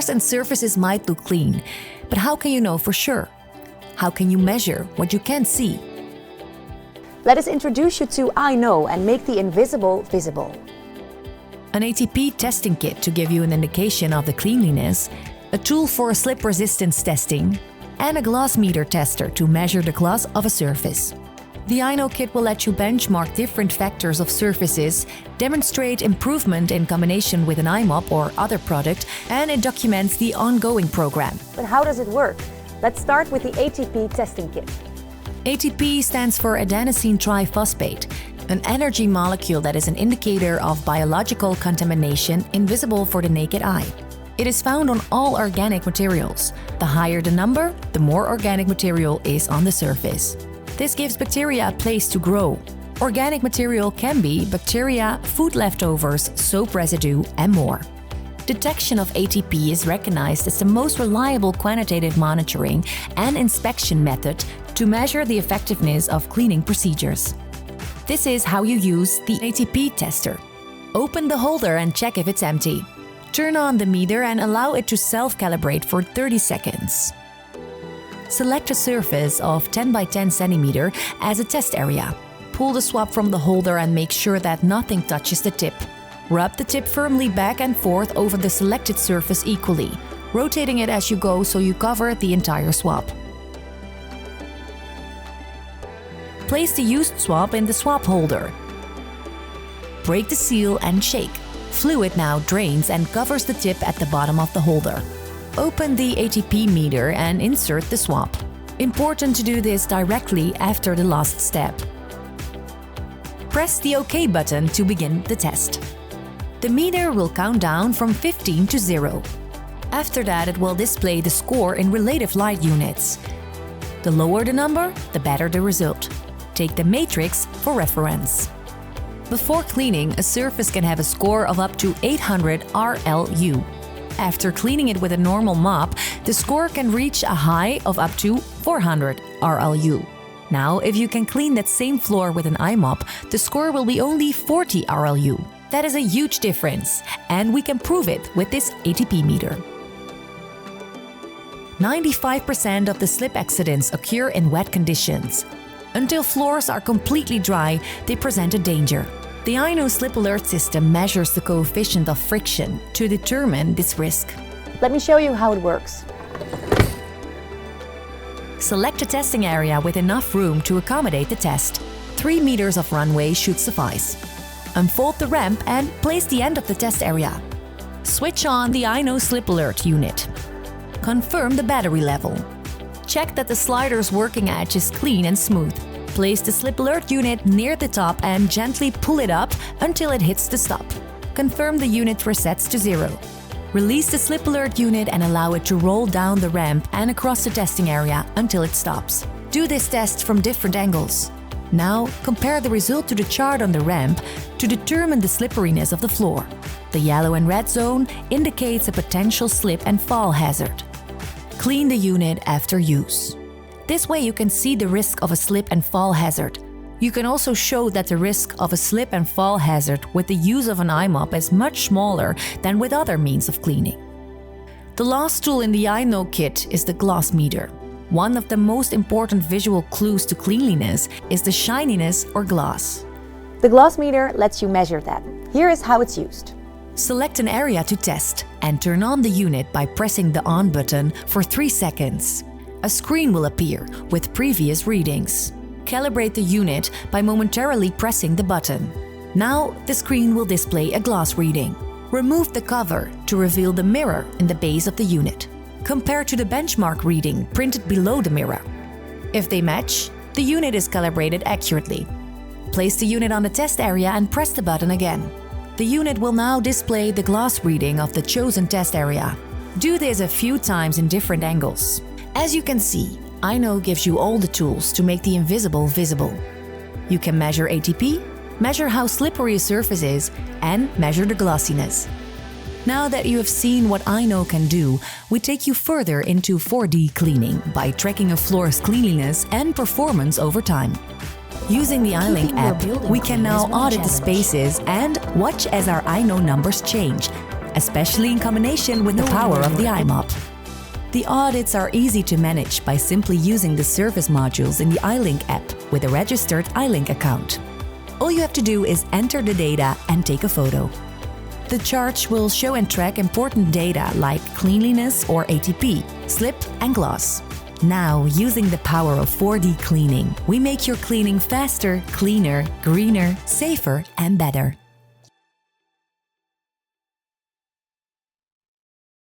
Floors and surfaces might look clean, but how can you know for sure? How can you measure what you can't see? Let us introduce you to I Know and make the invisible visible. An ATP testing kit to give you an indication of the cleanliness, a tool for slip resistance testing, and a gloss meter tester to measure the gloss of a surface. The I Know kit will let you benchmark different factors of surfaces, demonstrate improvement in combination with an iMop or other product, and it documents the ongoing program. But how does it work? Let's start with the ATP testing kit. ATP stands for adenosine triphosphate, an energy molecule that is an indicator of biological contamination invisible for the naked eye. It is found on all organic materials. The higher the number, the more organic material is on the surface. This gives bacteria a place to grow. Organic material can be bacteria, food leftovers, soap residue, and more. Detection of ATP is recognized as the most reliable quantitative monitoring and inspection method to measure the effectiveness of cleaning procedures. This is how you use the ATP tester. Open the holder and check if it's empty. Turn on the meter and allow it to self-calibrate for 30 seconds. Select a surface of 10 by 10 cm as a test area. Pull the swab from the holder and make sure that nothing touches the tip. Rub the tip firmly back and forth over the selected surface equally, rotating it as you go so you cover the entire swab. Place the used swab in the swab holder. Break the seal and shake. Fluid now drains and covers the tip at the bottom of the holder. Open the ATP meter and insert the swab. Important to do this directly after the last step. Press the OK button to begin the test. The meter will count down from 15 to 0. After that, it will display the score in relative light units. The lower the number, the better the result. Take the matrix for reference. Before cleaning, a surface can have a score of up to 800 RLU. After cleaning it with a normal mop, the score can reach a high of up to 400 RLU. Now, if you can clean that same floor with an iMop, the score will be only 40 RLU. That is a huge difference, and we can prove it with this ATP meter. 95% of the slip accidents occur in wet conditions. Until floors are completely dry, they present a danger. The I Know Slip Alert system measures the coefficient of friction to determine this risk. Let me show you how it works. Select a testing area with enough room to accommodate the test. 3 meters of runway should suffice. Unfold the ramp and place the end of the test area. Switch on the I Know Slip Alert unit. Confirm the battery level. Check that the slider's working edge is clean and smooth. Place the Slip Alert unit near the top and gently pull it up until it hits the stop. Confirm the unit resets to 0. Release the Slip Alert unit and allow it to roll down the ramp and across the testing area until it stops. Do this test from different angles. Now, compare the result to the chart on the ramp to determine the slipperiness of the floor. The yellow and red zone indicates a potential slip and fall hazard. Clean the unit after use. This way you can see the risk of a slip and fall hazard. You can also show that the risk of a slip and fall hazard with the use of an iMop is much smaller than with other means of cleaning. The last tool in the I Know kit is the gloss meter. One of the most important visual clues to cleanliness is the shininess or gloss. The gloss meter lets you measure that. Here is how it's used. Select an area to test and turn on the unit by pressing the on button for 3 seconds. A screen will appear with previous readings. Calibrate the unit by momentarily pressing the button. Now the screen will display a gloss reading. Remove the cover to reveal the mirror in the base of the unit. Compare to the benchmark reading printed below the mirror. If they match, the unit is calibrated accurately. Place the unit on the test area and press the button again. The unit will now display the gloss reading of the chosen test area. Do this a few times in different angles. As you can see, I Know gives you all the tools to make the invisible visible. You can measure ATP, measure how slippery a surface is, and measure the glossiness. Now that you have seen what I Know can do, we take you further into 4D cleaning by tracking a floor's cleanliness and performance over time. Using the iLink app, we can now audit the spaces and watch as our I Know numbers change, especially in combination with the power of the iMop. The audits are easy to manage by simply using the service modules in the iLink app with a registered iLink account. All you have to do is enter the data and take a photo. The chart will show and track important data like cleanliness or ATP, slip and gloss. Now, using the power of 4D cleaning, we make your cleaning faster, cleaner, greener, safer and better.